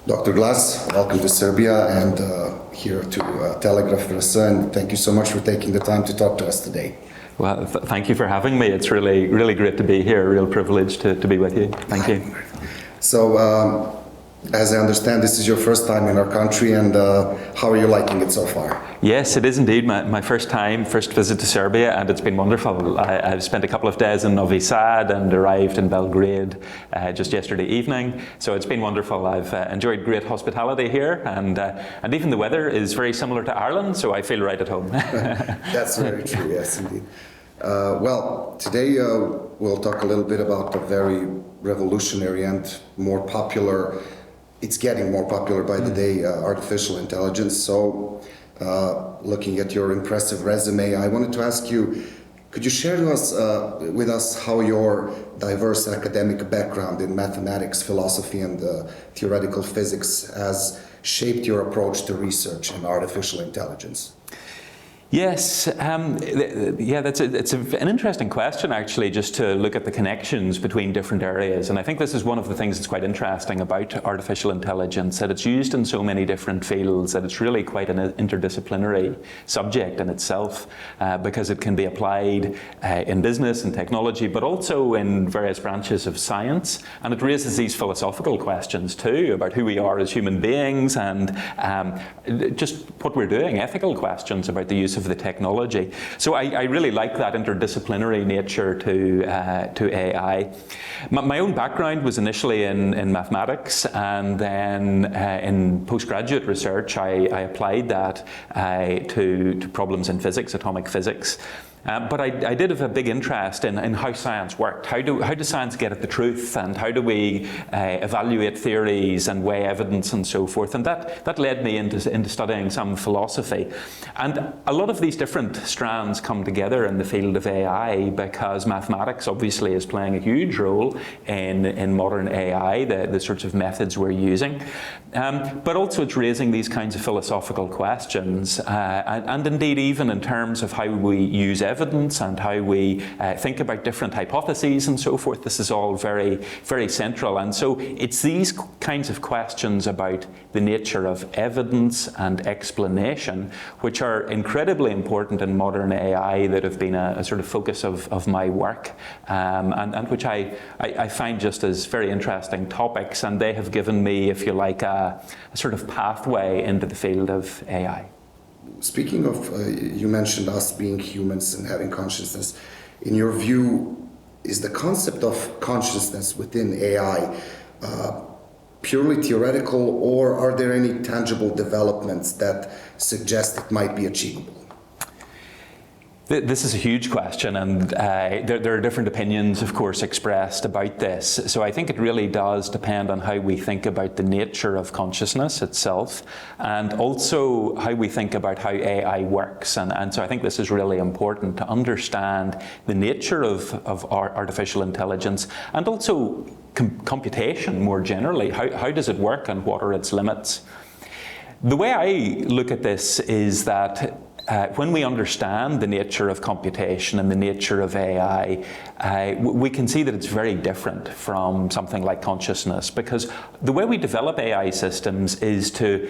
Dr. Glass, welcome to Serbia and here to Telegraph, and thank you so much for taking the time to talk to us today. Well, thank you for having me. It's really, really great to be here. A real privilege to be with you. Thank you. So, as I understand, this is your first time in our country, and how are you liking it so far? Yes, it is indeed my first visit to Serbia, and it's been wonderful. I've spent a couple of days in Novi Sad and arrived in Belgrade just yesterday evening. So it's been wonderful. I've enjoyed great hospitality here, and even the weather is very similar to Ireland, so I feel right at home. That's very true, yes, indeed. Well, today we'll talk a little bit about a very revolutionary and more popular, it's getting more popular by the day, artificial intelligence. So, looking at your impressive resume, I wanted to ask you, could you share with us how your diverse academic background in mathematics, philosophy, and theoretical physics has shaped your approach to research in artificial intelligence? Yes, it's an interesting question actually, just to look at the connections between different areas. And I think this is one of the things that's quite interesting about artificial intelligence, that it's used in so many different fields, that it's really quite an interdisciplinary subject in itself, because it can be applied in business and technology, but also in various branches of science. And it raises these philosophical questions too, about who we are as human beings and just what we're doing, ethical questions about the use of the technology. So I really like that interdisciplinary nature to AI. My own background was initially in mathematics, and then in postgraduate research I applied that to problems in physics, atomic physics. But I did have a big interest in how science worked. How does science get at the truth, and how do we evaluate theories and weigh evidence and so forth? And that led me into studying some philosophy. And a lot of these different strands come together in the field of AI, because mathematics obviously is playing a huge role in modern AI, the sorts of methods we're using. But also it's raising these kinds of philosophical questions, and indeed even in terms of how we use evidence and how we think about different hypotheses and so forth. This is all very, very central. And so it's these kinds of questions about the nature of evidence and explanation which are incredibly important in modern AI, that have been a sort of focus of my work, and which I find just as very interesting topics, and they have given me, if you like, a sort of pathway into the field of AI. Speaking of, you mentioned us being humans and having consciousness. In your view, is the concept of consciousness within AI purely theoretical, or are there any tangible developments that suggest it might be achievable? This is a huge question, and there are different opinions, of course, expressed about this. So I think it really does depend on how we think about the nature of consciousness itself, and also how we think about how AI works. And so I think this is really important to understand the nature of artificial intelligence, and also computation more generally. How does it work, and what are its limits? The way I look at this is that when we understand the nature of computation and the nature of AI, we can see that it's very different from something like consciousness, because the way we develop AI systems is to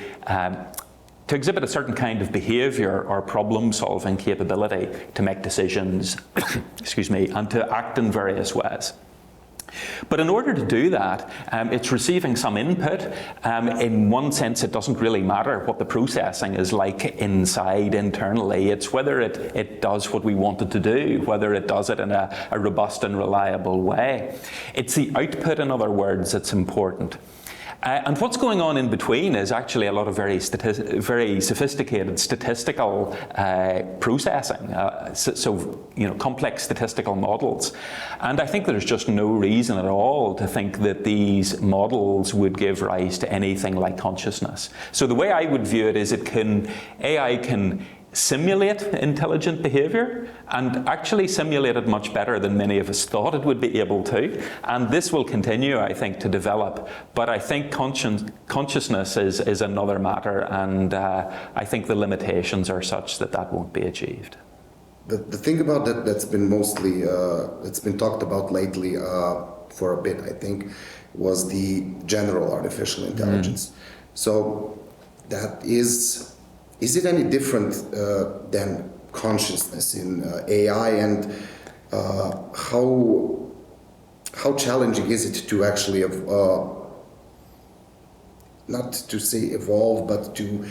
exhibit a certain kind of behavior or problem-solving capability, to make decisions, excuse me, and to act in various ways. But in order to do that, it's receiving some input. In one sense, it doesn't really matter what the processing is like internally. It's whether it does what we want it to do, whether it does it in a robust and reliable way. It's the output, in other words, that's important. And what's going on in between is actually a lot of very sophisticated statistical processing, so complex statistical models. And I think there's just no reason at all to think that these models would give rise to anything like consciousness. So the way I would view it is AI can simulate intelligent behavior, and actually simulate it much better than many of us thought it would be able to. And this will continue, I think, to develop. But I think consciousness is another matter, and I think the limitations are such that won't be achieved. The thing about that's been mostly, it's been talked about lately for a bit, I think, was the general artificial intelligence. So that is it any different than consciousness in AI, and how challenging is it to actually not to say evolve, but to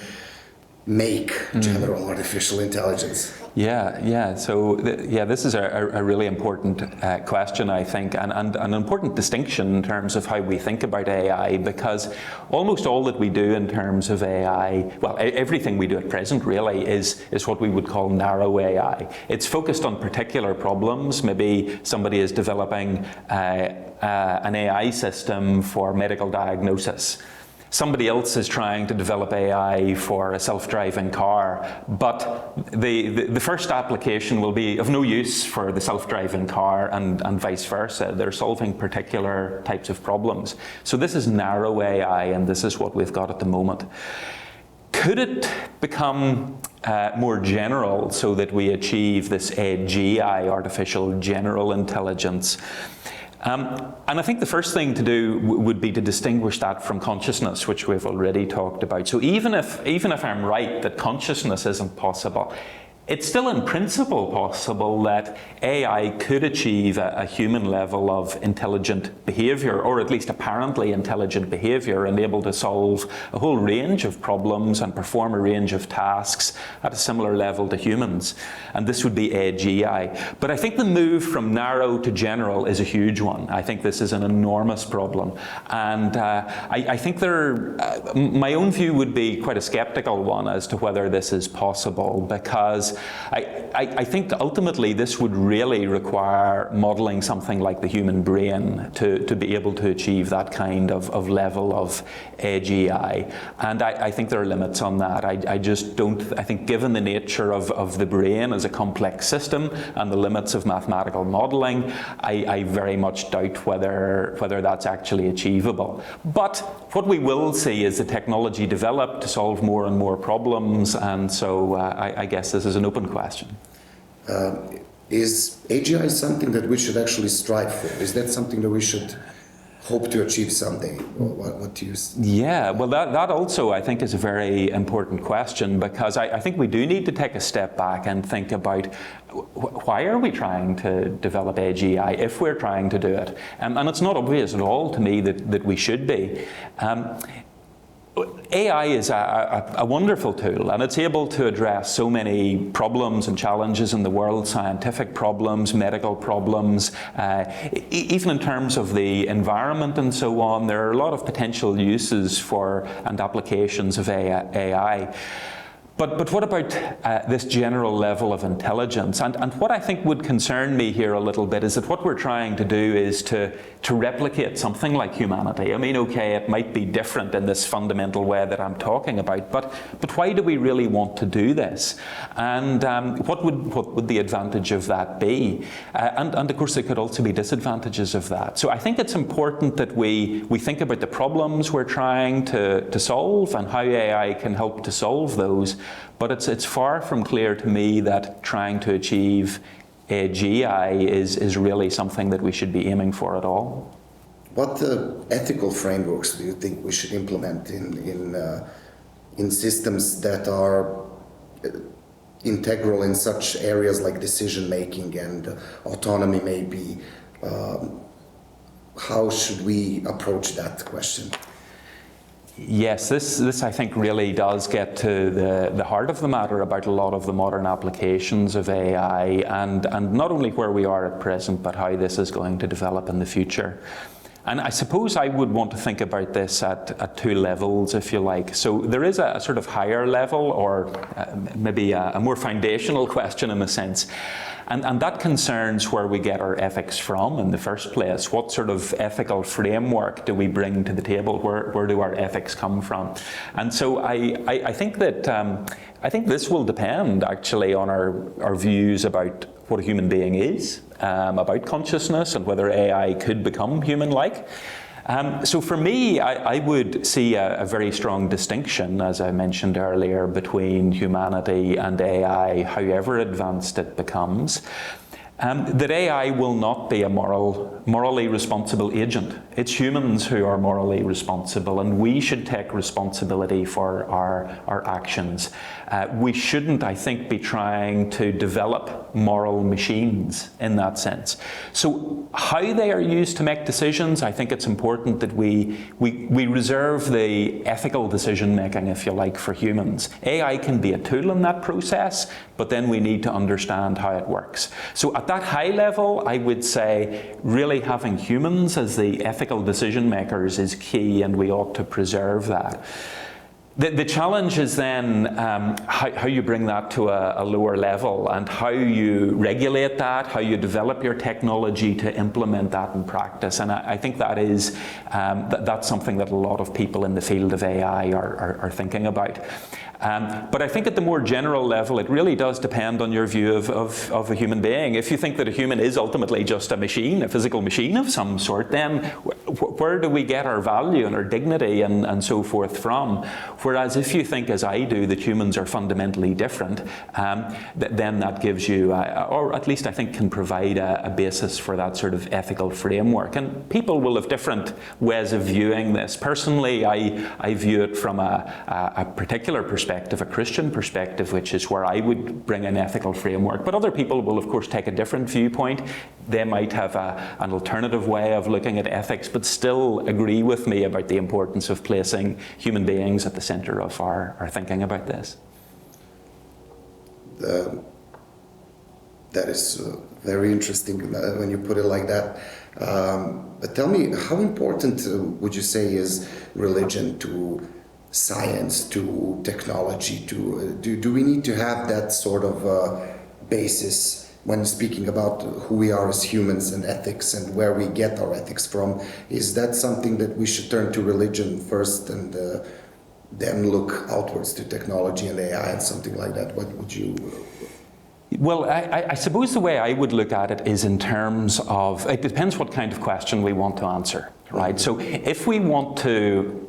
make general artificial intelligence? Yeah. So, this is a really important question, I think, and an important distinction in terms of how we think about AI, because almost all that we do in terms of AI, well, everything we do at present really is what we would call narrow AI. It's focused on particular problems. Maybe somebody is developing an AI system for medical diagnosis. Somebody else is trying to develop AI for a self-driving car, but the first application will be of no use for the self-driving car, and vice versa. They're solving particular types of problems. So this is narrow AI, and this is what we've got at the moment. Could it become more general so that we achieve this AGI, artificial general intelligence? And I think the first thing to do would be to distinguish that from consciousness, which we've already talked about. So even if I'm right that consciousness isn't possible, it's still in principle possible that AI could achieve a human level of intelligent behaviour, or at least apparently intelligent behaviour, and able to solve a whole range of problems and perform a range of tasks at a similar level to humans. And this would be AGI. But I think the move from narrow to general is a huge one. I think this is an enormous problem. And I think my own view would be quite a sceptical one as to whether this is possible, because I think ultimately this would really require modelling something like the human brain to be able to achieve that kind of level of AGI. And I think there are limits on that. I just don't, I think given the nature of the brain as a complex system and the limits of mathematical modelling, I very much doubt whether that's actually achievable. But what we will see is the technology develop to solve more and more problems, and so I guess this is an open question. Is AGI something that we should actually strive for? Is that something that we should hope to achieve someday? What do you? Yeah, well, that also I think is a very important question, because I think we do need to take a step back and think about why are we trying to develop AGI if we're trying to do it? And it's not obvious at all to me that we should be. AI is a wonderful tool, and it's able to address so many problems and challenges in the world, scientific problems, medical problems, even in terms of the environment and so on. There are a lot of potential uses for and applications of AI. But what about this general level of intelligence? And what I think would concern me here a little bit is that what we're trying to do is to replicate something like humanity. I mean, okay, it might be different in this fundamental way that I'm talking about, but why do we really want to do this? And what would the advantage of that be? And of course, there could also be disadvantages of that. So I think it's important that we think about the problems we're trying to solve and how AI can help to solve those. But it's far from clear to me that trying to achieve AGI is really something that we should be aiming for at all. What ethical frameworks do you think we should implement in systems that are integral in such areas like decision making and autonomy maybe? How should we approach that question? Yes, this I think really does get to the heart of the matter about a lot of the modern applications of AI, and not only where we are at present, but how this is going to develop in the future. And I suppose I would want to think about this at two levels, if you like. So there is a sort of higher level, or maybe a more foundational question in a sense. And that concerns where we get our ethics from in the first place. What sort of ethical framework do we bring to the table? Where do our ethics come from? And so I think that I think this will depend actually on our views about what a human being is, about consciousness, and whether AI could become human-like. So for me, I would see a very strong distinction, as I mentioned earlier, between humanity and AI, however advanced it becomes. that AI will not be a morally responsible agent. It's humans who are morally responsible, and we should take responsibility for our actions. We shouldn't, I think, be trying to develop moral machines in that sense. So how they are used to make decisions, I think it's important that we reserve the ethical decision making, if you like, for humans. AI can be a tool in that process, but then we need to understand how it works. So at that high level, I would say really having humans as the ethical decision makers is key, and we ought to preserve that. The challenge is then how you bring that to a lower level, and how you regulate that, how you develop your technology to implement that in practice. And I think that is that's something that a lot of people in the field of AI are thinking about. But I think at the more general level, it really does depend on your view of a human being. If you think that a human is ultimately just a machine, a physical machine of some sort, then where do we get our value and our dignity and so forth from? Whereas if you think, as I do, that humans are fundamentally different, then that gives you, or at least I think can provide a basis for that sort of ethical framework. And people will have different ways of viewing this. Personally, I view it from a particular perspective, a Christian perspective, which is where I would bring an ethical framework. But other people will, of course, take a different viewpoint. They might have an alternative way of looking at ethics, but still agree with me about the importance of placing human beings at the centre of our thinking about this. That is very interesting when you put it like that. But tell me, how important would you say is religion to science, to technology? Do we need to have that sort of basis when speaking about who we are as humans and ethics and where we get our ethics from? Is that something that we should turn to religion first and then look outwards to technology and AI and something like that? What would you... Well, I suppose the way I would look at it is in terms of, it depends what kind of question we want to answer, right? So if we want to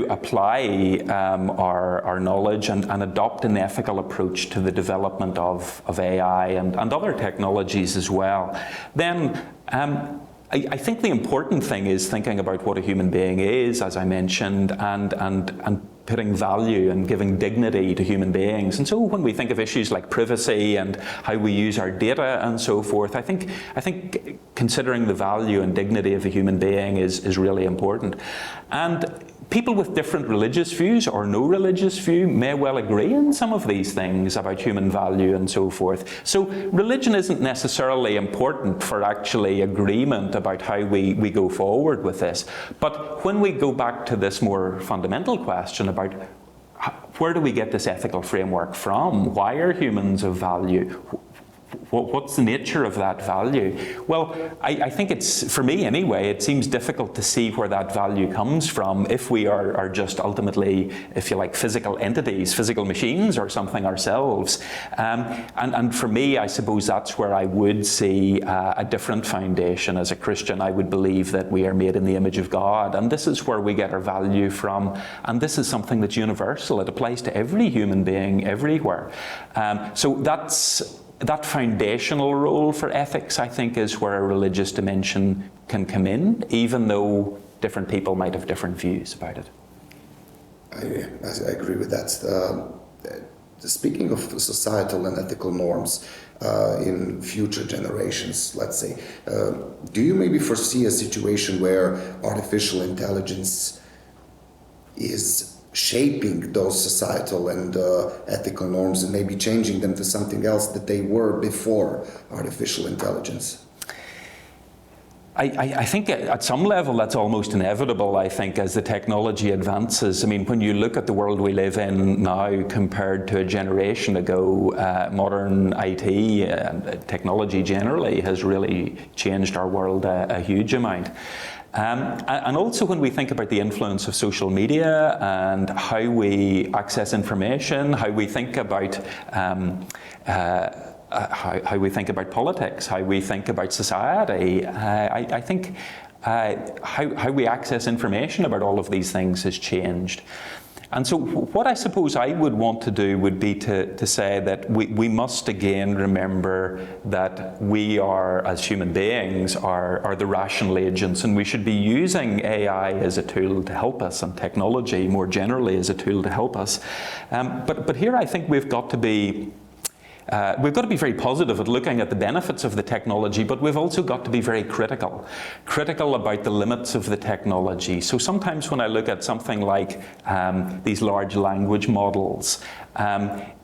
apply our knowledge and adopt an ethical approach to the development of AI and other technologies as well, then I think the important thing is thinking about what a human being is, as I mentioned, and putting value and giving dignity to human beings. And so when we think of issues like privacy and how we use our data and so forth, I think considering the value and dignity of a human being is really important. And people with different religious views or no religious view may well agree in some of these things about human value and so forth. So religion isn't necessarily important for actually agreement about how we go forward with this. But when we go back to this more fundamental question about where do we get this ethical framework from? Why are humans of value? What's the nature of that value? Well, I think it's, for me anyway, it seems difficult to see where that value comes from if we are just ultimately, if you like, physical entities, physical machines or something ourselves. And for me, I suppose that's where I would see a different foundation. As a Christian, I would believe that we are made in the image of God, and this is where we get our value from. And this is something that's universal. It applies to every human being everywhere. So that foundational role for ethics, I think, is where a religious dimension can come in, even though different people might have different views about it. I agree with that. Speaking of societal and ethical norms in future generations, let's say, do you maybe foresee a situation where artificial intelligence is shaping those societal and ethical norms and maybe changing them to something else that they were before artificial intelligence? I think at some level that's almost inevitable, I think, as the technology advances. I mean, when you look at the world we live in now compared to a generation ago, modern IT and technology generally has really changed our world a huge amount. And also when we think about the influence of social media and how we access information, how we think about how we think about politics, how we think about society, I think how we access information about all of these things has changed. And so what I suppose I would want to do would be to say that we must again remember that we are, as human beings, are the rational agents, and we should be using AI as a tool to help us, and technology more generally as a tool to help us. But here I think we've got to be very positive at looking at the benefits of the technology, but we've also got to be very critical about the limits of the technology. So sometimes when I look at something like these large language models,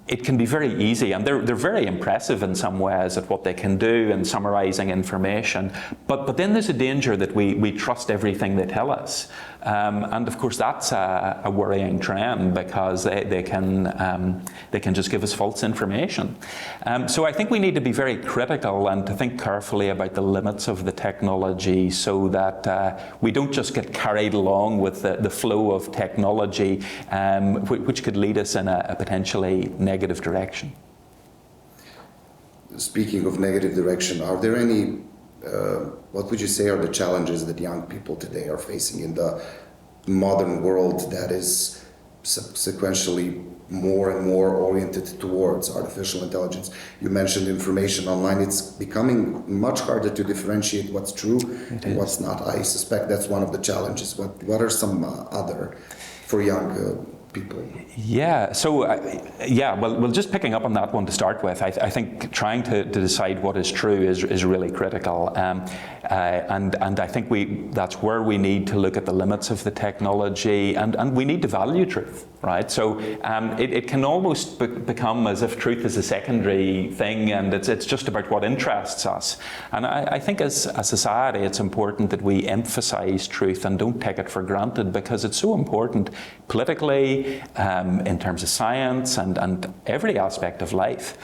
it can be very easy, and they're very impressive in some ways at what they can do in summarizing information. But then there's a danger that we trust everything they tell us. And of course that's a worrying trend, because they can just give us false information. So I think we need to be very critical and to think carefully about the limits of the technology, so that we don't just get carried along with the flow of technology, which could lead us in a potentially negative direction. Speaking of negative direction, are there any what would you say are the challenges that young people today are facing in the modern world that is sequentially more and more oriented towards artificial intelligence? You mentioned information online. It's becoming much harder to differentiate what's true and what's not. I suspect that's one of the challenges. What are some other for young people? Yeah, so well, just picking up on that one to start with, I think trying to decide what is true is really critical, and I think that's where we need to look at the limits of the technology, and we need to value truth, right? So it can almost become as if truth is a secondary thing, and it's just about what interests us. And I think as a society, it's important that we emphasize truth and don't take it for granted, because it's so important politically, in terms of science and every aspect of life.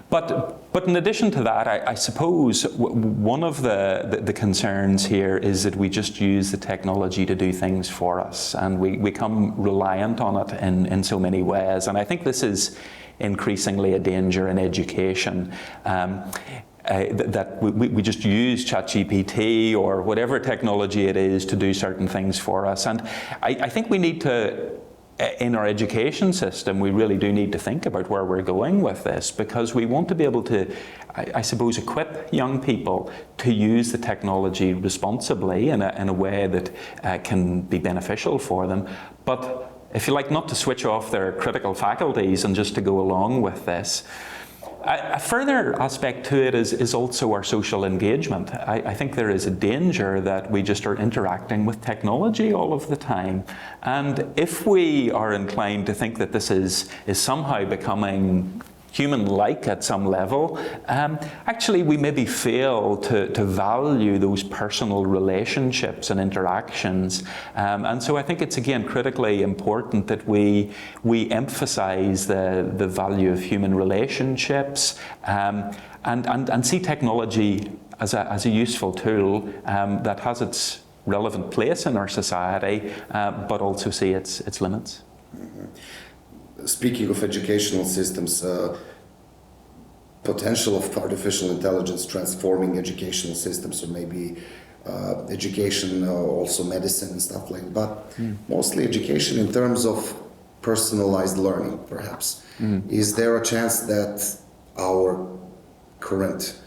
But in addition to that, I suppose one of the concerns here is that we just use the technology to do things for us, and we become reliant on it in so many ways. And I think this is increasingly a danger in education. That we just use ChatGPT or whatever technology it is to do certain things for us. And I think we need to, in our education system, we really do need to think about where we're going with this, because we want to be able to, I suppose, equip young people to use the technology responsibly in a way that can be beneficial for them. But if you like, not to switch off their critical faculties and just to go along with this. A further aspect to it is also our social engagement. I think there is a danger that we just are interacting with technology all of the time. And if we are inclined to think that this is somehow becoming human-like at some level, actually we maybe fail to value those personal relationships and interactions. And so I think it's again critically important that we emphasize the value of human relationships, and see technology as a useful tool that has its relevant place in our society, but also see its limits. Mm-hmm. Speaking of educational systems, potential of artificial intelligence transforming educational systems, or maybe education, also medicine and stuff like that, but mostly education in terms of personalized learning, perhaps. Is there a chance that our current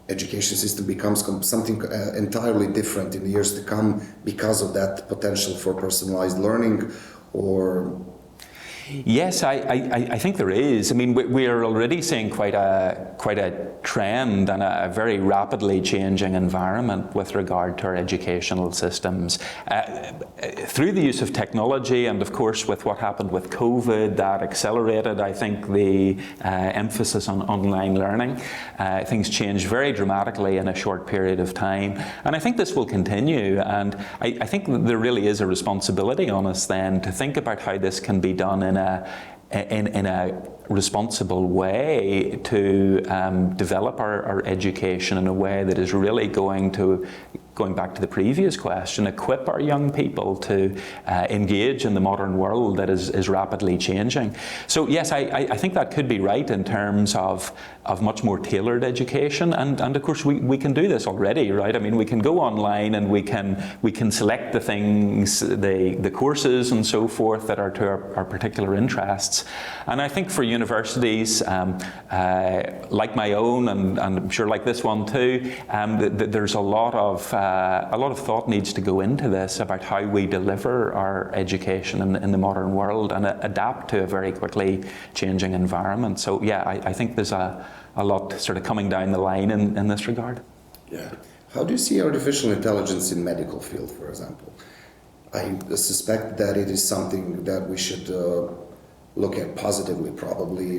education system becomes something entirely different in the years to come because of that potential for personalized learning, or? Yes, I think there is. I mean, we are already seeing quite a trend and a very rapidly changing environment with regard to our educational systems. Through the use of technology, and of course with what happened with COVID, that accelerated, I think, the emphasis on online learning. Things changed very dramatically in a short period of time. And I think this will continue. And I think there really is a responsibility on us then to think about how this can be done in a responsible way, to develop our education in a way that is really going to going back to the previous question, equip our young people to engage in the modern world that is rapidly changing. So yes, I think that could be right in terms of much more tailored education, and of course we can do this already, right? I mean, we can go online and we can select the things, the courses and so forth that are to our particular interests. And I think for universities like my own, and I'm sure like this one too, there's a lot of thought needs to go into this about how we deliver our education in the modern world and adapt to a very quickly changing environment. So yeah, I think there's a lot sort of coming down the line in this regard. Yeah. How do you see artificial intelligence in medical field, for example? I suspect that it is something that we should look at positively, probably.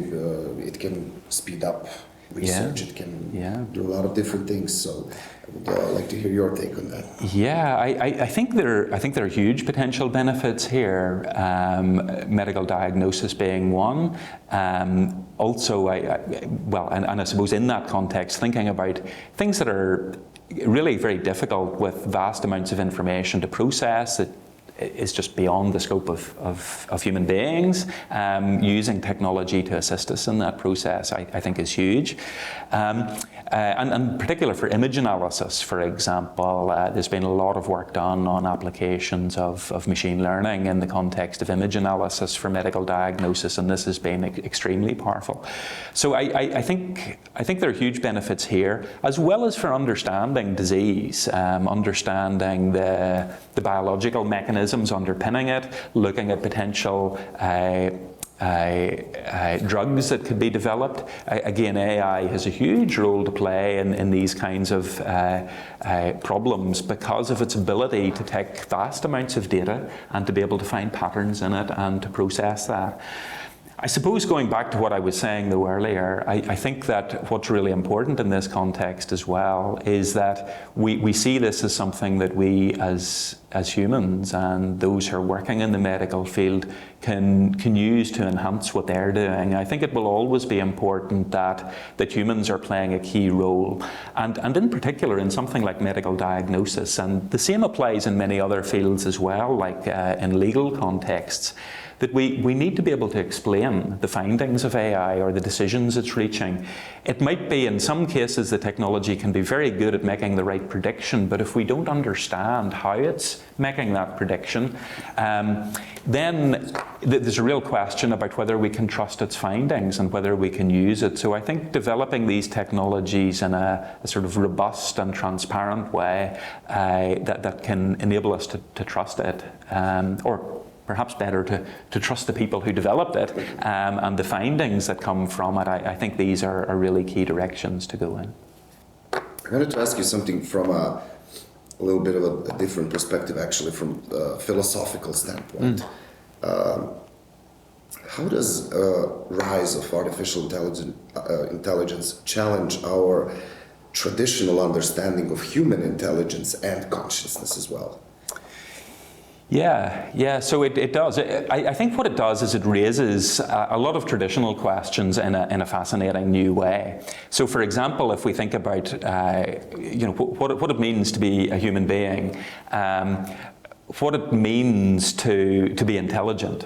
It can speed up research, it can do a lot of different things, so I would like to hear your take on that. Yeah, I think there are huge potential benefits here, medical diagnosis being one. Also, and I suppose in that context, thinking about things that are really very difficult with vast amounts of information to process. It is just beyond the scope of human beings. Using technology to assist us in that process, I think, is huge. And in particular for image analysis, for example, there's been a lot of work done on applications of machine learning in the context of image analysis for medical diagnosis, and this has been extremely powerful. So I think there are huge benefits here, as well as for understanding disease, understanding the biological mechanisms underpinning it, looking at potential drugs that could be developed. Again, AI has a huge role to play in these kinds of problems because of its ability to take vast amounts of data and to be able to find patterns in it and to process that. I suppose going back to what I was saying though earlier, I think that what's really important in this context as well is that we see this as something that we as humans and those who are working in the medical field can use to enhance what they're doing. I think it will always be important that humans are playing a key role, and in particular in something like medical diagnosis, and the same applies in many other fields as well, like in legal contexts, that we need to be able to explain the findings of AI or the decisions it's reaching. It might be in some cases the technology can be very good at making the right prediction, but if we don't understand how it's making that prediction, then there's a real question about whether we can trust its findings and whether we can use it. So I think developing these technologies in a sort of robust and transparent way that can enable us to trust it, or perhaps better to trust the people who developed it and the findings that come from it. I think these are really key directions to go in. I wanted to ask you something from a little bit of a different perspective, actually, from a philosophical standpoint. How does rise of artificial intelligence challenge our traditional understanding of human intelligence and consciousness as well? Yeah. So it does. I think what it does is it raises a lot of traditional questions in a fascinating new way. So, for example, if we think about what it means to be a human being, what it means to be intelligent.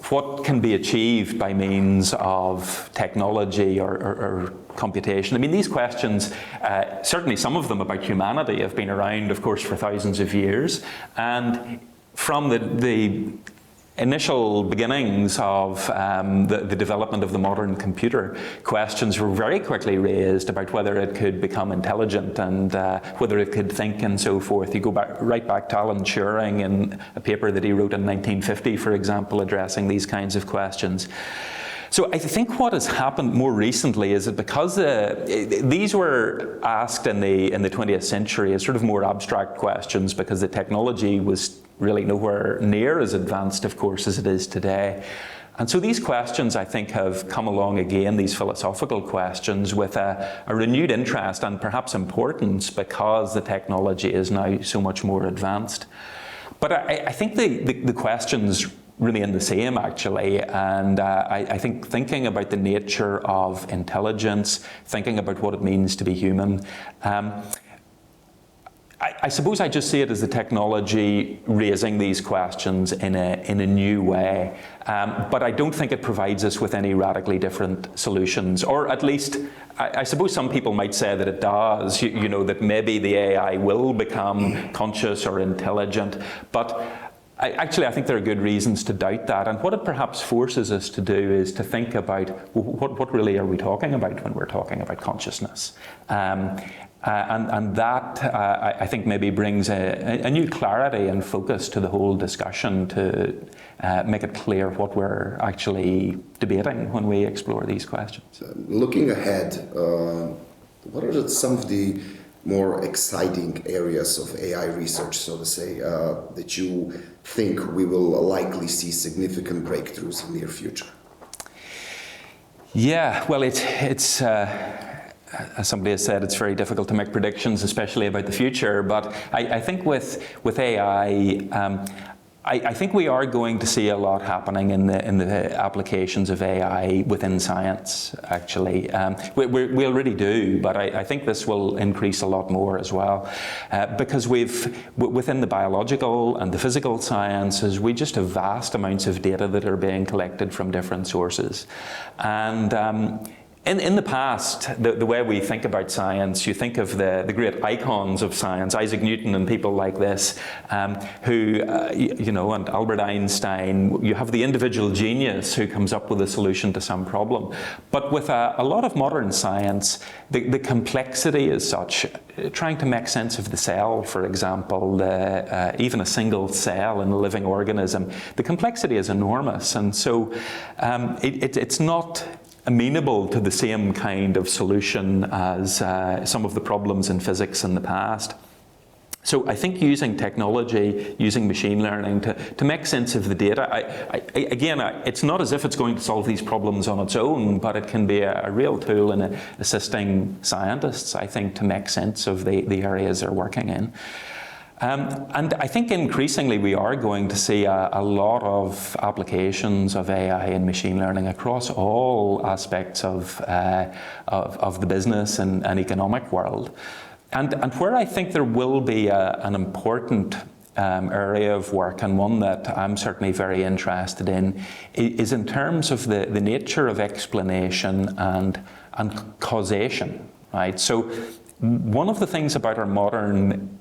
What can be achieved by means of technology or computation? I mean, these questions, certainly some of them about humanity, have been around, of course, for thousands of years. And from the initial beginnings of the development of the modern computer, questions were very quickly raised about whether it could become intelligent and whether it could think and so forth. You go right back to Alan Turing in a paper that he wrote in 1950, for example, addressing these kinds of questions. So I think what has happened more recently is that because these were asked in the 20th century as sort of more abstract questions, because the technology was really nowhere near as advanced, of course, as it is today. And so these questions, I think, have come along again, these philosophical questions, with a renewed interest and perhaps importance because the technology is now so much more advanced. But I think the questions remain the same, actually, and I think thinking about the nature of intelligence, thinking about what it means to be human, I suppose I just see it as the technology raising these questions in a new way. But I don't think it provides us with any radically different solutions, or at least I suppose some people might say that it does, you know, that maybe the AI will become conscious or intelligent, but I think there are good reasons to doubt that. And what it perhaps forces us to do is to think about what really are we talking about when we're talking about consciousness. And that, I think, maybe brings a new clarity and focus to the whole discussion to make it clear what we're actually debating when we explore these questions. Looking ahead, what are some of the more exciting areas of AI research, so to say, that you think we will likely see significant breakthroughs in the near future? Yeah, well, it's as somebody has said, it's very difficult to make predictions, especially about the future. But I think with AI, I think we are going to see a lot happening in the applications of AI within science, actually. We already do, but I think this will increase a lot more as well. Because within the biological and the physical sciences, we just have vast amounts of data that are being collected from different sources. And in the past, the way we think about science, you think of the great icons of science, Isaac Newton and people like this, who, you know, and Albert Einstein. You have the individual genius who comes up with a solution to some problem. But with a lot of modern science, the complexity is such, trying to make sense of the cell, for example, even a single cell in a living organism, the complexity is enormous. And so it's not amenable to the same kind of solution as some of the problems in physics in the past. So I think using technology, using machine learning to make sense of the data, again, it's not as if it's going to solve these problems on its own, but it can be a real tool in assisting scientists, I think, to make sense of the areas they're working in. And I think increasingly we are going to see a lot of applications of AI and machine learning across all aspects of the business and economic world. And where I think there will be an important area of work, and one that I'm certainly very interested in, is in terms of the nature of explanation and causation, right? So one of the things about our modern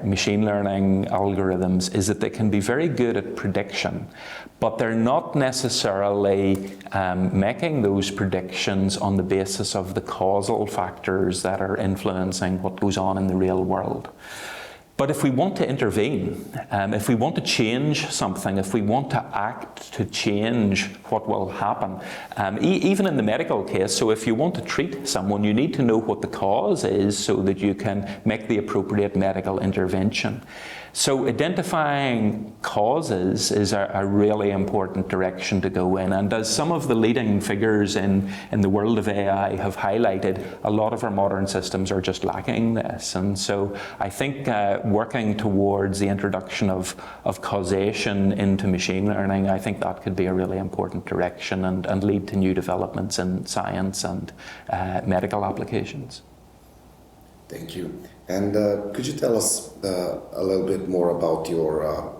machine learning algorithms is that they can be very good at prediction, but they're not necessarily making those predictions on the basis of the causal factors that are influencing what goes on in the real world. But if we want to intervene, if we want to change something, if we want to act to change what will happen, even in the medical case, so if you want to treat someone, you need to know what the cause is so that you can make the appropriate medical intervention. So identifying causes is a really important direction to go in. And as some of the leading figures in the world of AI have highlighted, a lot of our modern systems are just lacking this. And so I think working towards the introduction of causation into machine learning, I think that could be a really important direction and lead to new developments in science and medical applications. Thank you. And could you tell us a little bit more about your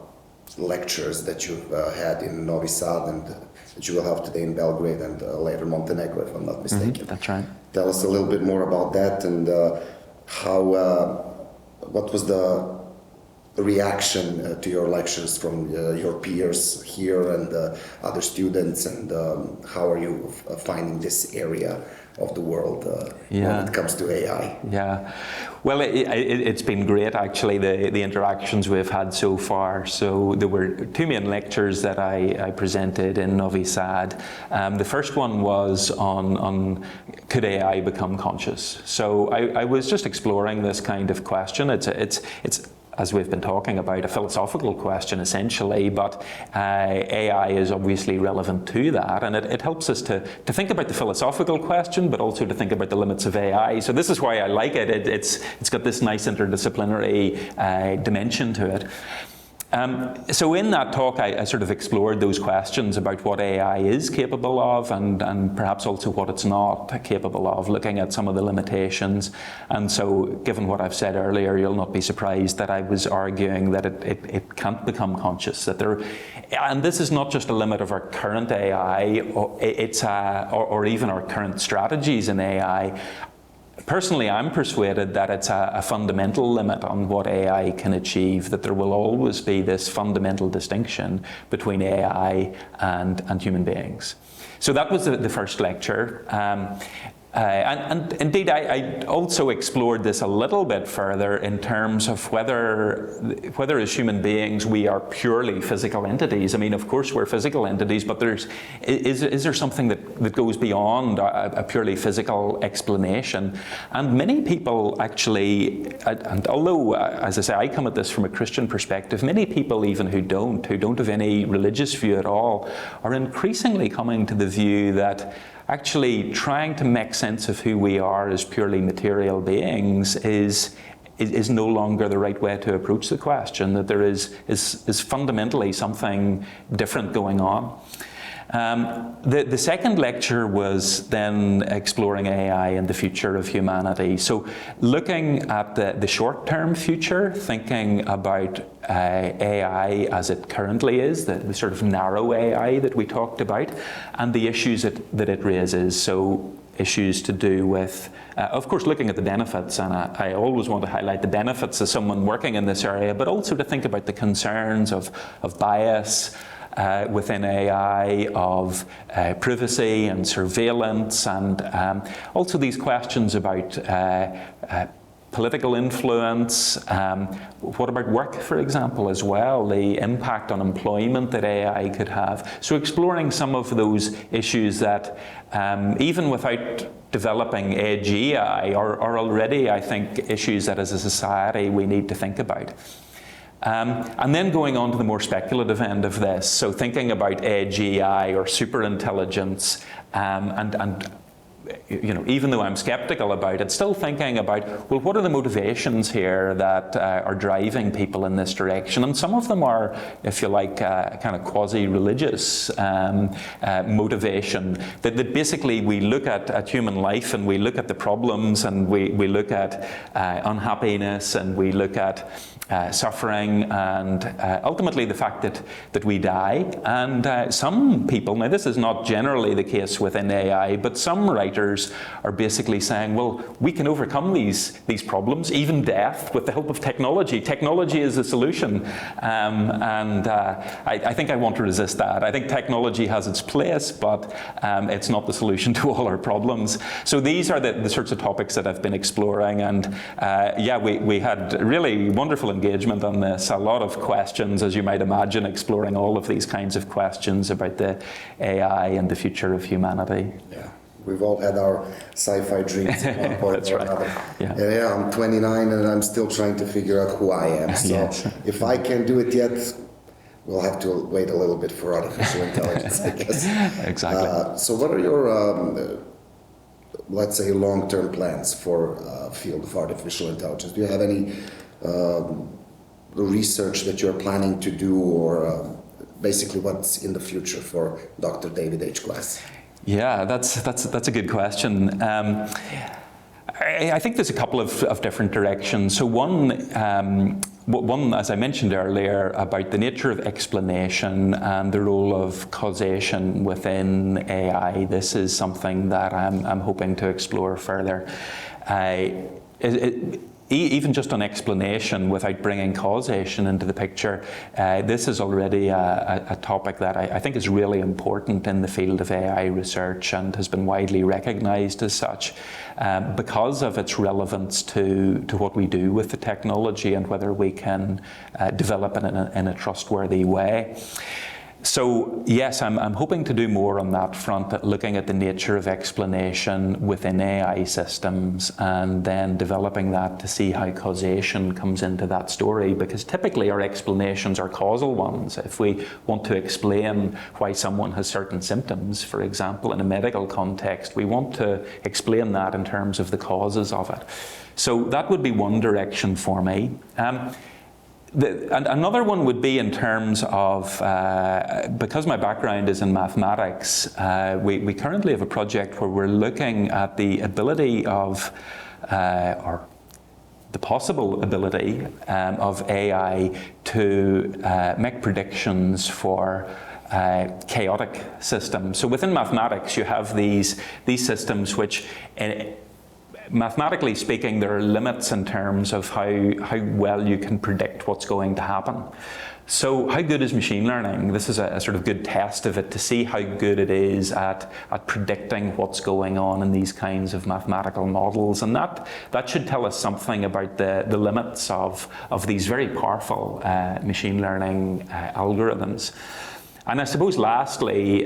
lectures that you've had in Novi Sad and that you will have today in Belgrade and later Montenegro, if I'm not mistaken? Mm-hmm, that's right. Tell us a little bit more about that and what was the reaction to your lectures from your peers here and other students, and how are you finding this area of the world when it comes to AI? Yeah, well, it's been great actually, the interactions we've had so far. So there were two main lectures that I presented in Novi Sad. The first one was on could AI become conscious? So I was just exploring this kind of question. It's as we've been talking about, a philosophical question essentially, but AI is obviously relevant to that, and it helps us to think about the philosophical question, but also to think about the limits of AI. So this is why I like it. It's got this nice interdisciplinary dimension to it. So in that talk, I sort of explored those questions about what AI is capable of and perhaps also what it's not capable of, looking at some of the limitations. And so given what I've said earlier, you'll not be surprised that I was arguing that it can't become conscious, that and this is not just a limit of our current AI, or even our current strategies in AI. Personally, I'm persuaded that it's a fundamental limit on what AI can achieve, that there will always be this fundamental distinction between AI and human beings. So that was the first lecture. And indeed, I also explored this a little bit further in terms of whether as human beings we are purely physical entities. I mean, of course we're physical entities, but is there something that goes beyond a purely physical explanation? And many people actually, and although, as I say, I come at this from a Christian perspective, many people even who don't have any religious view at all, are increasingly coming to the view that actually trying to make sense of who we are as purely material beings is no longer the right way to approach the question, that there is fundamentally something different going on. The second lecture was then exploring AI and the future of humanity. So looking at the short-term future, thinking about AI as it currently is, the sort of narrow AI that we talked about, and the issues that it raises. So issues to do with, of course, looking at the benefits, and I always want to highlight the benefits as someone working in this area, but also to think about the concerns of bias, within AI, of privacy and surveillance, and also these questions about political influence. What about work, for example, as well, the impact on employment that AI could have. So exploring some of those issues that even without developing edge AI are already, I think, issues that as a society we need to think about. And then going on to the more speculative end of this, so thinking about edge AI or superintelligence, and you know, even though I'm skeptical about it, still thinking about, well, what are the motivations here that are driving people in this direction? And some of them are, if you like, kind of quasi-religious motivation, that basically we look at human life and we look at the problems and we look at unhappiness and we look at suffering and ultimately the fact that we die. And some people, now this is not generally the case within AI, but some writers are basically saying, well, we can overcome these problems, even death, with the help of technology. Technology is the solution. I think I want to resist that. I think technology has its place, but it's not the solution to all our problems. So these are the sorts of topics that I've been exploring. And yeah, we had really wonderful engagement on this. A lot of questions, as you might imagine, exploring all of these kinds of questions about the AI and the future of humanity. Yeah. We've all had our sci-fi dreams at one point or another. Yeah. Yeah, I'm 29 and I'm still trying to figure out who I am. So yes. If I can't do it yet, we'll have to wait a little bit for artificial intelligence, I guess. Exactly. So what are your, let's say, long-term plans for field of artificial intelligence? Do you have any research that you're planning to do, or basically what's in the future for Dr. David H. Glass? Yeah, that's a good question. I think there's a couple of different directions. So one, as I mentioned earlier, about the nature of explanation and the role of causation within AI. This is something that I'm hoping to explore further. Even just on explanation without bringing causation into the picture, this is already a topic that I think is really important in the field of AI research and has been widely recognized as such because of its relevance to what we do with the technology and whether we can develop it in a trustworthy way. So yes, I'm hoping to do more on that front, looking at the nature of explanation within AI systems and then developing that to see how causation comes into that story, because typically our explanations are causal ones. If we want to explain why someone has certain symptoms, for example, in a medical context, we want to explain that in terms of the causes of it. So that would be one direction for me. And another one would be in terms of, because my background is in mathematics, we currently have a project where we're looking at the ability of, or the possible ability of AI to make predictions for chaotic systems. So within mathematics, you have these systems which, mathematically speaking, there are limits in terms of how well you can predict what's going to happen. So how good is machine learning? This is a sort of good test of it to see how good it is at predicting what's going on in these kinds of mathematical models. And that should tell us something about the limits of these very powerful machine learning algorithms. And I suppose lastly,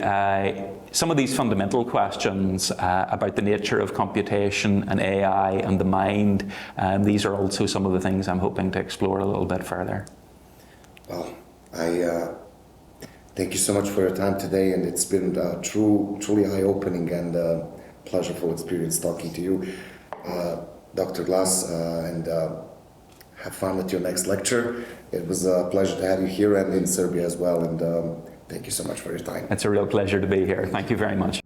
some of these fundamental questions about the nature of computation and AI and the mind, these are also some of the things I'm hoping to explore a little bit further. Well, I thank you so much for your time today, and it's been truly eye-opening and pleasurable experience talking to you, Dr. Glass, and have fun at your next lecture. It was a pleasure to have you here and in Serbia as well, and thank you so much for your time. It's a real pleasure to be here. Thank you very much.